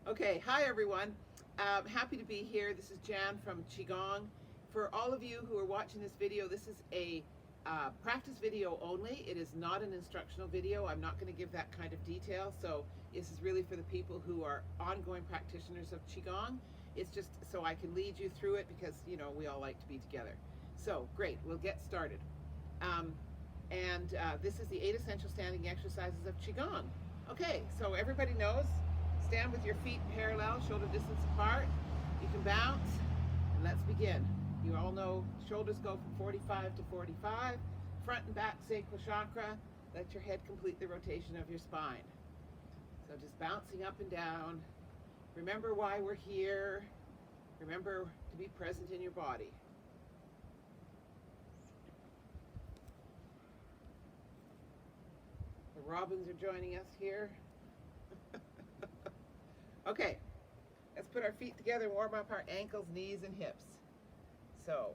Okay, hi everyone. Happy to be here. This is Jan from Qigong. For all of you who are watching this video, this is a practice video only. It is not an instructional video. I'm not going to give that kind of detail. So this is really for the people who are ongoing practitioners of Qigong. It's just so I can lead you through it because, you know, we all like to be together. So great, we'll get started. This is the 8 essential standing exercises of Qigong. Okay, so everybody knows. Stand with your feet parallel, shoulder distance apart. You can bounce, and let's begin. You all know shoulders go from 45 to 45. Front and back sacral chakra. Let your head complete the rotation of your spine. So just bouncing up and down. Remember why we're here. Remember to be present in your body. The robins are joining us here. Okay, let's put our feet together and warm up our ankles, knees, and hips. So,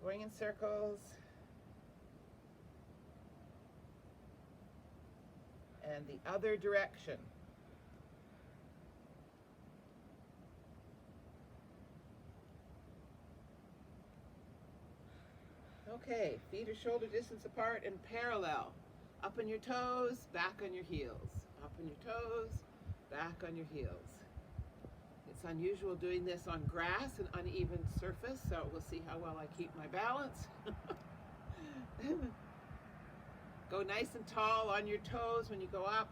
going in circles. And the other direction. Okay, feet are shoulder distance apart and parallel. Up on your toes, back on your heels. Up on your toes, back on your heels. It's unusual doing this on grass, an uneven surface, so we'll see how well I keep my balance. Go nice and tall on your toes when you go up.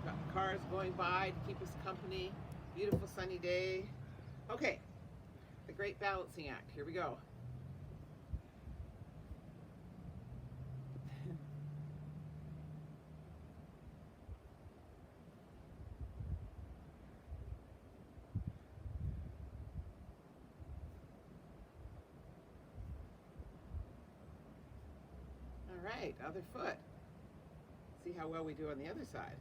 Got cars going by to keep us company. Beautiful sunny day. Okay, the great balancing act. Here we go. All right, other foot. See how well we do on the other side.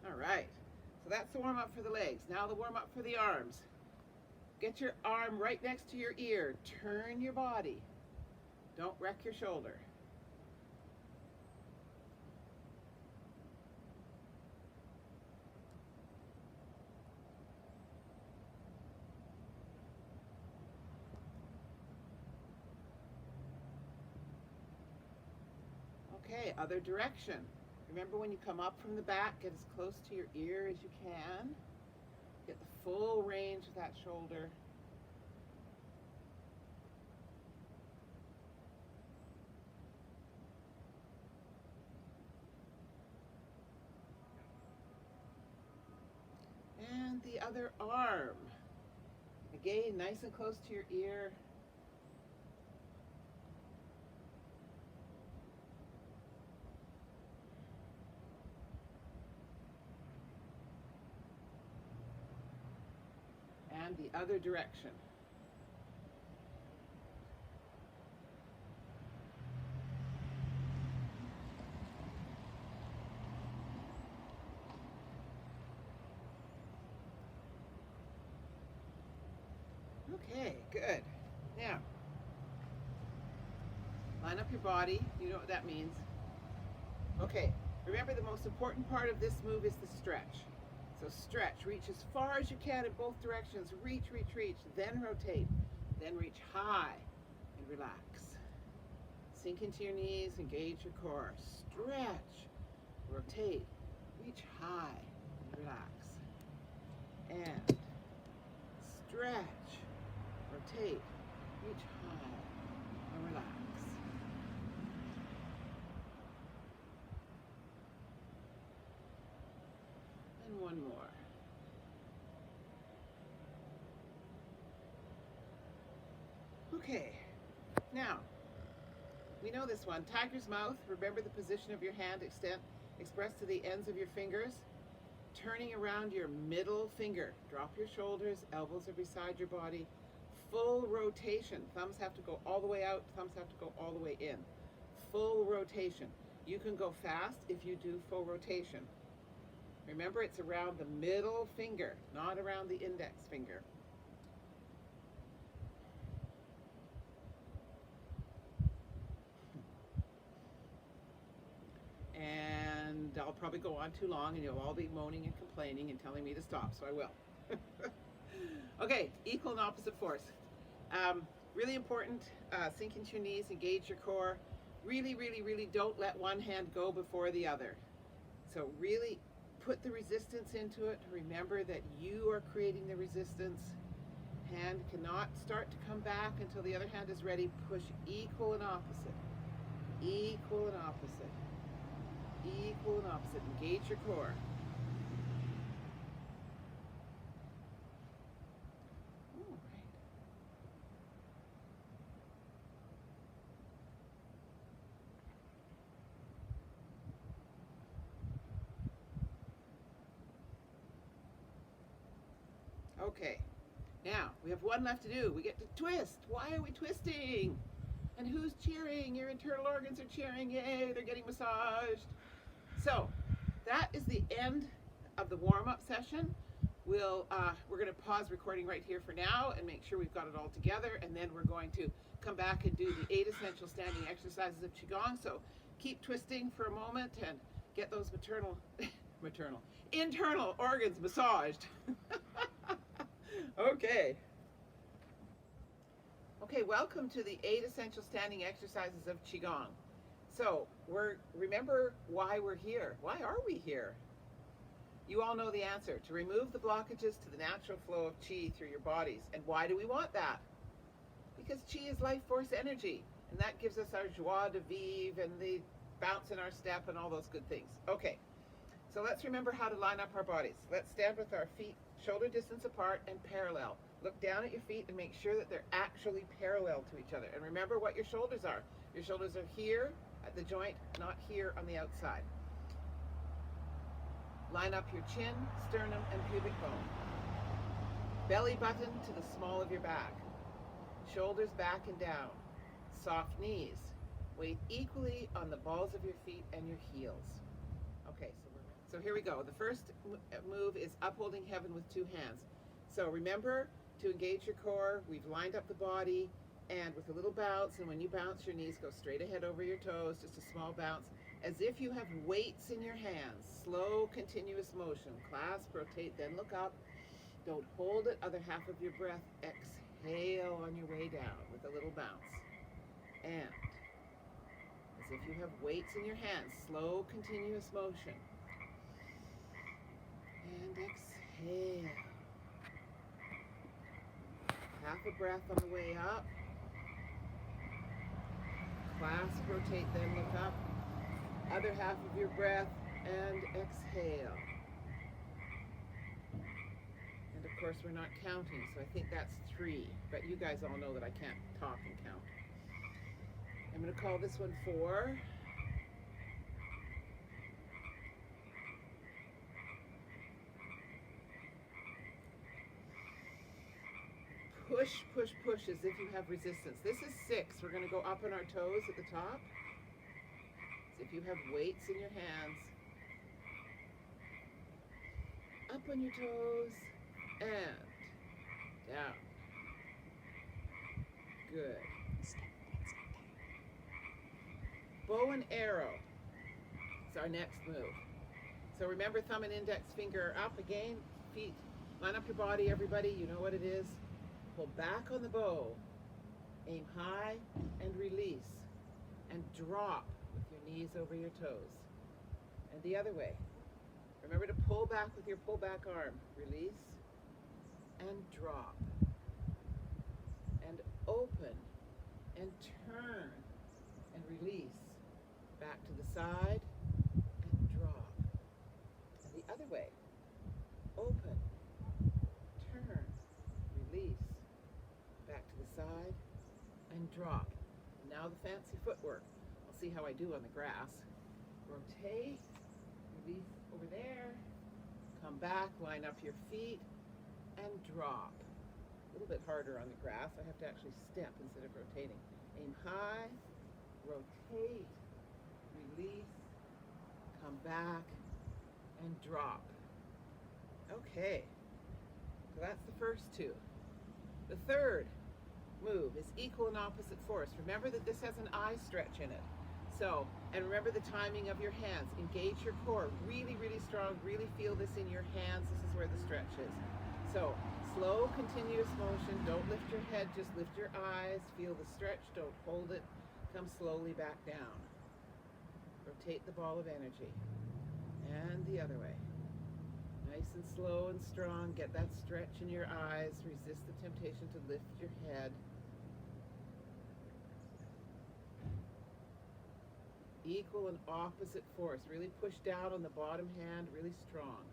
All right, so that's the warm up for the legs. Now the warm up for the arms. Get your arm right next to your ear. Turn your body. Don't wreck your shoulder. Okay, other direction. Remember when you come up from the back, get as close to your ear as you can. Get the full range of that shoulder. And the other arm. Again, nice and close to your ear. And the other direction. Okay, good. Now, line up your body. You know what that means. Okay, remember the most important part of this move is the stretch. So stretch, reach as far as you can in both directions. Reach, reach, reach, then rotate. Then reach high and relax. Sink into your knees, engage your core. Stretch, rotate, reach high and relax. And stretch, rotate, reach high and relax. And one more. Okay, now, we know this one. Tiger's mouth. Remember the position of your hand expressed to the ends of your fingers. Turning around your middle finger. Drop your shoulders, elbows are beside your body. Full rotation. Thumbs have to go all the way out, thumbs have to go all the way in. Full rotation. You can go fast if you do full rotation. Remember, it's around the middle finger, not around the index finger. And I'll probably go on too long and you'll all be moaning and complaining and telling me to stop, so I will. Okay, equal and opposite force. Really important, sink into your knees, engage your core. Really, really, really don't let one hand go before the other. So really put the resistance into it. Remember that you are creating the resistance. Hand cannot start to come back until the other hand is ready. Push equal and opposite. Equal and opposite. Equal and opposite. Engage your core. All right. Okay. Now, we have one left to do. We get to twist. Why are we twisting? And who's cheering? Your internal organs are cheering. Yay, they're getting massaged. So, that is the end of the warm-up session. We're going to pause recording right here for now and make sure we've got it all together, and then we're going to come back and do the 8 essential standing exercises of Qigong. So keep twisting for a moment and get those internal organs massaged. Okay. Okay, welcome to the 8 essential standing exercises of Qigong. So, remember why we're here. Why are we here? You all know the answer. To remove the blockages to the natural flow of Qi through your bodies. And why do we want that? Because Qi is life force energy. And that gives us our joie de vivre and the bounce in our step and all those good things. Okay, so let's remember how to line up our bodies. Let's stand with our feet shoulder distance apart and parallel. Look down at your feet and make sure that they're actually parallel to each other. And remember what your shoulders are. Your shoulders are here at the joint, not here on the outside. Line up your chin, sternum, and pubic bone. Belly button to the small of your back. Shoulders back and down. Soft knees. Weight equally on the balls of your feet and your heels. Okay, so here we go. The first move is upholding heaven with 2 hands. So remember to engage your core. We've lined up the body, and with a little bounce, and when you bounce, your knees go straight ahead over your toes, just a small bounce, as if you have weights in your hands. Slow, continuous motion. Clasp, rotate, then look up. Don't hold it. Other half of your breath. Exhale on your way down with a little bounce. And as if you have weights in your hands. Slow, continuous motion. And exhale. Half a breath on the way up. Clasp, rotate, then look up. Other half of your breath and exhale. And of course we're not counting, so I think that's 3. But you guys all know that I can't talk and count. I'm going to call this one 4. Push, push, push as if you have resistance. This is 6. We're going to go up on our toes at the top. As if you have weights in your hands. Up on your toes and down. Good. Bow and arrow is our next move. So remember, thumb and index finger up again. Feet, line up your body, everybody. You know what it is. Pull back on the bow, aim high and release, and drop with your knees over your toes. And the other way. Remember to pull back with your pull back arm. Release and drop. And open and turn and release. Back to the side and drop. And the other way. Open, turn, release. Back to the side and drop. And now the fancy footwork. I'll see how I do on the grass. Rotate, release over there. Come back, line up your feet and drop. a little bit harder on the grass. I have to actually step instead of rotating. Aim high, rotate, release, come back, and drop. Okay, so that's the first two. The third move is equal and opposite force. Remember that this has an eye stretch in it. So, and remember the timing of your hands. Engage your core really, really strong. Really feel this in your hands. This is where the stretch is. So, slow, continuous motion. Don't lift your head, just lift your eyes. Feel the stretch, don't hold it. Come slowly back down. Rotate the ball of energy. And the other way. Nice and slow and strong. Get that stretch in your eyes. Resist the temptation to lift your head. Equal and opposite force. Really push down on the bottom hand, really strong.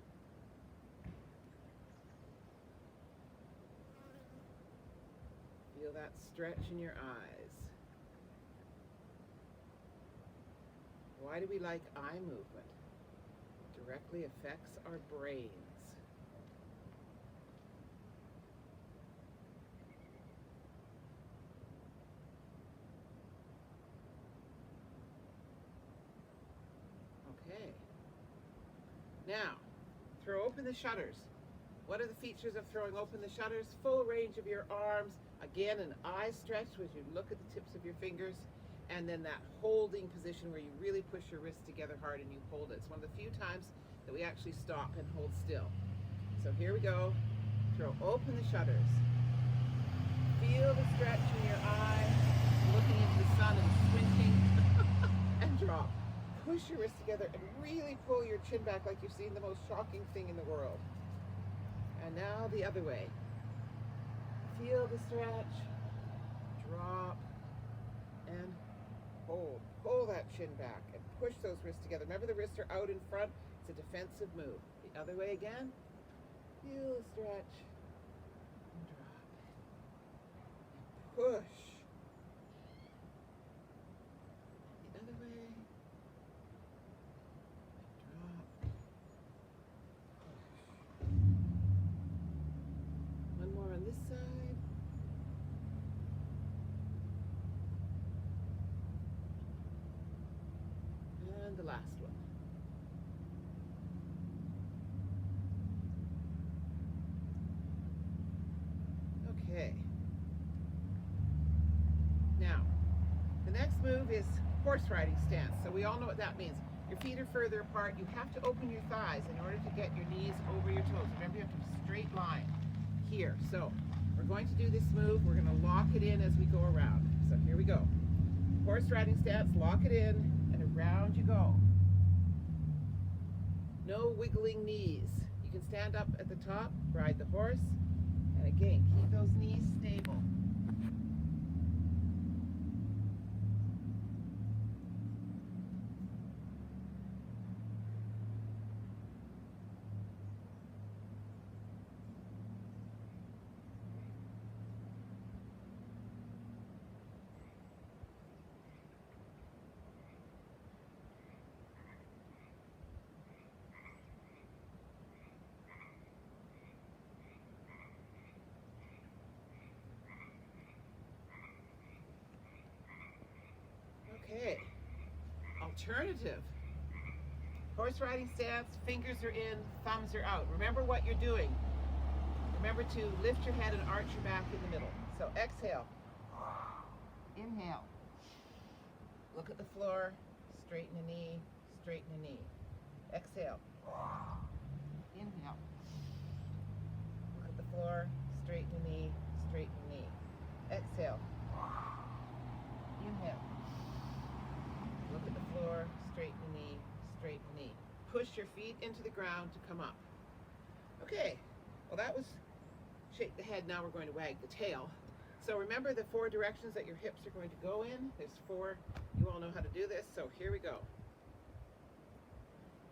Feel that stretch in your eyes. Why do we like eye movement? It directly affects our brains. Okay. Now, throw open the shutters. What are the features of throwing open the shutters? Full range of your arms. Again, an eye stretch as you look at the tips of your fingers. And then that holding position where you really push your wrists together hard and you hold it. It's one of the few times that we actually stop and hold still. So here we go. Throw open the shutters. Feel the stretch in your eye, looking into the sun and squinting, and drop. Push your wrists together and really pull your chin back like you've seen the most shocking thing in the world. And now the other way. Feel the stretch, drop, and hold. Pull that chin back and push those wrists together. Remember, the wrists are out in front. It's a defensive move. The other way again. Feel the stretch, and drop, and push. The other way, drop, push. One more on this side. And the last one. Okay. Now, the next move is horse riding stance. So we all know what that means. Your feet are further apart. You have to open your thighs in order to get your knees over your toes. Remember, you have to have a straight line here. So we're going to do this move. We're going to lock it in as we go around. So here we go. Horse riding stance, lock it in, and around you go. No wiggling knees. You can stand up at the top, ride the horse, and again, keep those knees stable. Okay, alternative. Horse riding stance, fingers are in, thumbs are out. Remember what you're doing. Remember to lift your head and arch your back in the middle. So exhale, inhale, look at the floor, straighten a knee, straighten a knee. Exhale, inhale, look at the floor, straighten a knee, straighten a knee. Exhale, inhale. Look at the floor, straighten the knee, straighten the knee. Push your feet into the ground to come up. Okay, well that was shake the head, now we're going to wag the tail. So remember the 4 directions that your hips are going to go in. There's 4, you all know how to do this, so here we go.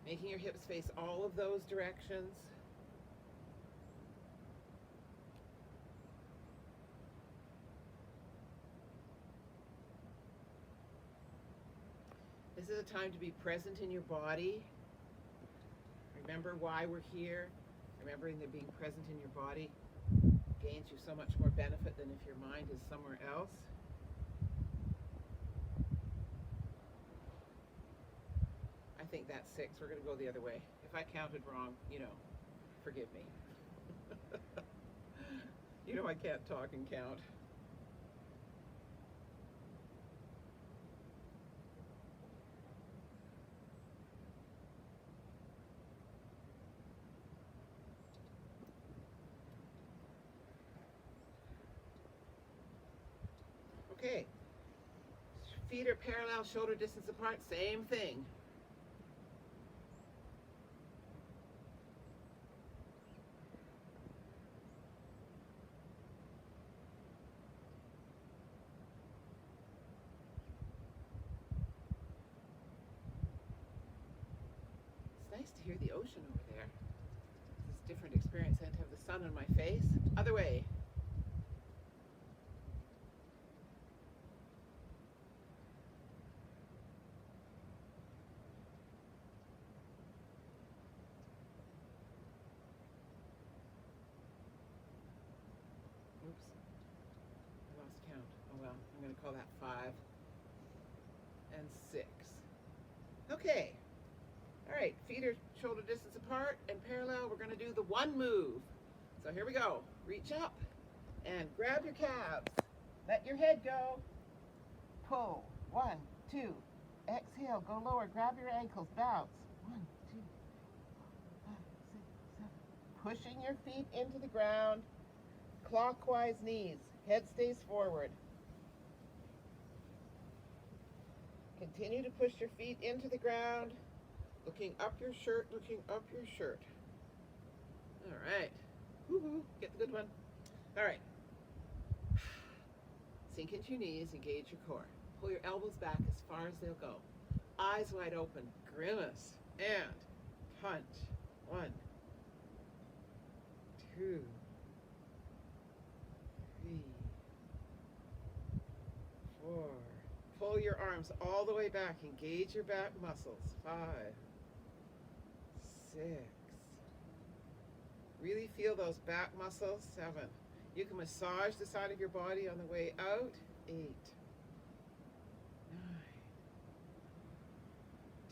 Making your hips face all of those directions. This is a time to be present in your body. Remember why we're here. Remembering that being present in your body. gains you so much more benefit than if your mind is somewhere else. I think that's 6. We're going to go the other way. If I counted wrong, forgive me. I can't talk and count. Okay. Feet are parallel, shoulder distance apart, same thing. It's nice to hear the ocean over there. It's a different experience than to have the sun on my face. Other way. Oops. I lost count. Oh well, I'm going to call that 5 and 6. Okay. All right, feet are shoulder distance apart and parallel. We're going to do the 1 move. So here we go. Reach up and grab your calves. Let your head go. Pull. 1, 2. Exhale. Go lower. Grab your ankles. Bounce. 1, 2, 5, 6, 7. Pushing your feet into the ground. Clockwise knees. Head stays forward. Continue to push your feet into the ground. Looking up your shirt, looking up your shirt. All right. Woohoo, get the good one. All right. Sink into your knees, engage your core. Pull your elbows back as far as they'll go. Eyes wide open, grimace, and punch. 1, 2, 3, 4. Pull your arms all the way back. Engage your back muscles. 5, 6. Really feel those back muscles. 7. You can massage the side of your body on the way out. 8,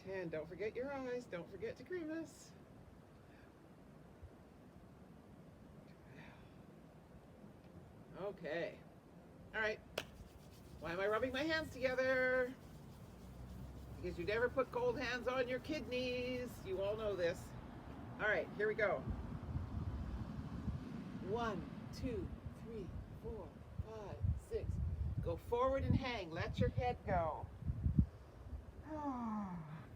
9, 10. Don't forget your eyes. Don't forget to grimace. 12. Okay. All right. Why am I rubbing my hands together? Because you never put cold hands on your kidneys. You all know this. All right, here we go. 1, 2, 3, 4, 5, 6. Go forward and hang. Let your head go.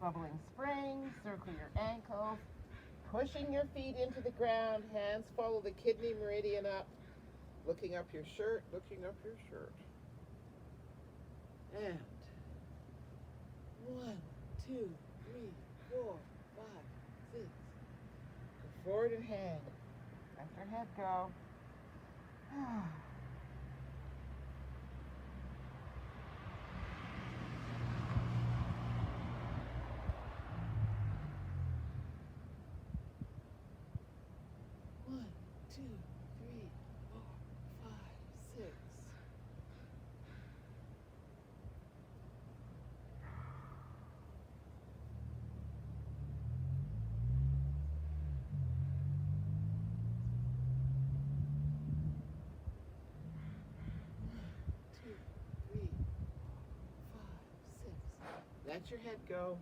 Bubbling spring. Circle your ankles. Pushing your feet into the ground. Hands follow the kidney meridian up. Looking up your shirt. Looking up your shirt. And 1, 2, 3, 4, 5, 6. Go forward and hang. Let your head go. 1, 2, 3, 4, 5, 6. Let your head go.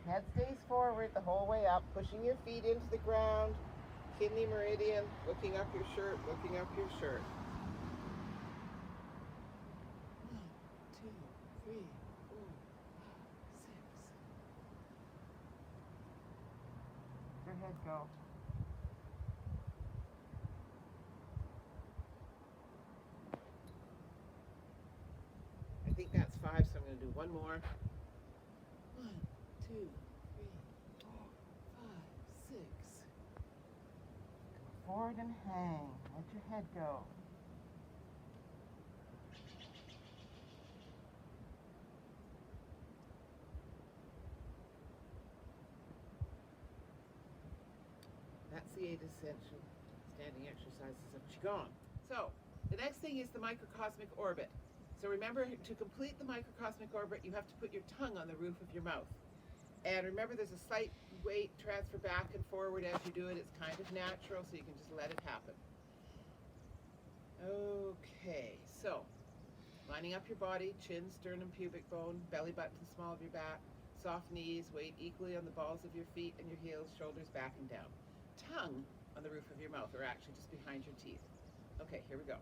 Head stays forward the whole way up, pushing your feet into the ground. Kidney meridian, looking up your shirt, looking up your shirt. 1, 2, 3, 4, 5, 6. Let your head go. I think that's 5, so I'm going to do one more. 1, 2, 3, 4, 5, 6. Go forward and hang. Let your head go. That's the 8 essential standing exercises of Qigong. So the next thing is the microcosmic orbit. So remember, to complete the microcosmic orbit, you have to put your tongue on the roof of your mouth. And remember, there's a slight weight transfer back and forward as you do it. It's kind of natural, so you can just let it happen. Okay, so lining up your body, chin, sternum, pubic bone, belly button to the small of your back, soft knees, weight equally on the balls of your feet and your heels, shoulders back and down. Tongue on the roof of your mouth, or actually just behind your teeth. Okay, here we go.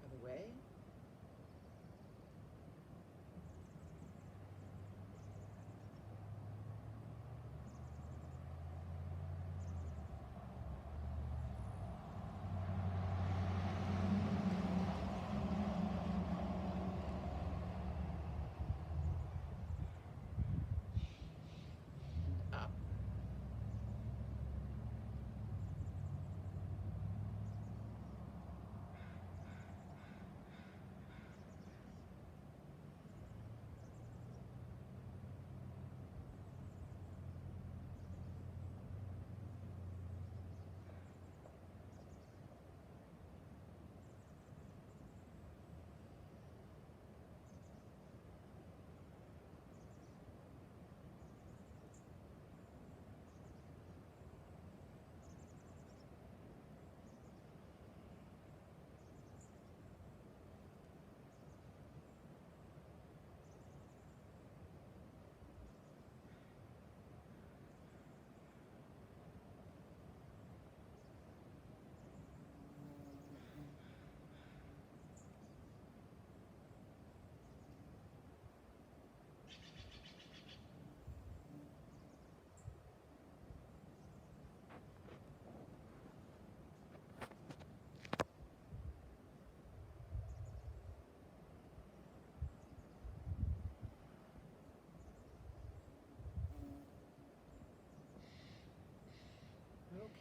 Other way. Up.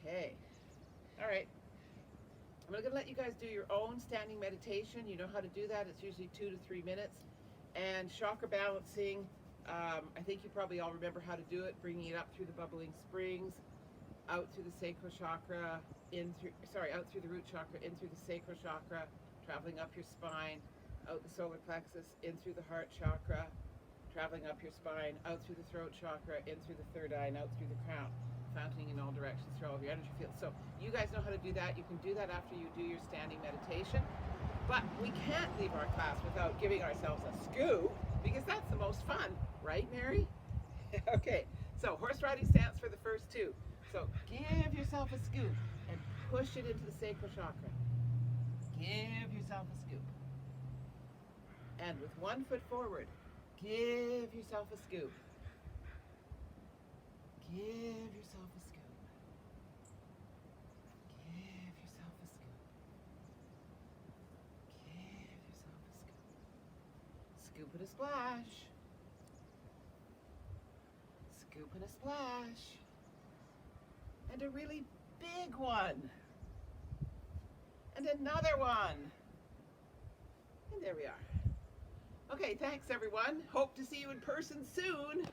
Okay. All right. I'm going to let you guys do your own standing meditation. You know how to do that. It's usually 2 to 3 minutes. And chakra balancing, I think you probably all remember how to do it, bringing it up through the bubbling springs, out through the sacral chakra, out through the root chakra, in through the sacral chakra, traveling up your spine, out the solar plexus, in through the heart chakra, traveling up your spine, out through the throat chakra, in through the third eye, and out through the crown, fountaining in all directions through all of your energy fields. So you guys know how to do that. You can do that after you do your standing meditation. But we can't leave our class without giving ourselves a scoop, because that's the most fun, right, Mary? Okay, so horse riding stance for the first two. So give yourself a scoop and push it into the sacral chakra. Give yourself a scoop. And with one foot forward, give yourself a scoop. Give yourself a scoop. Give yourself a scoop. Give yourself a scoop. Scoop and a splash. Scoop and a splash. And a really big one. And another one. And there we are. Okay, thanks everyone. Hope to see you in person soon.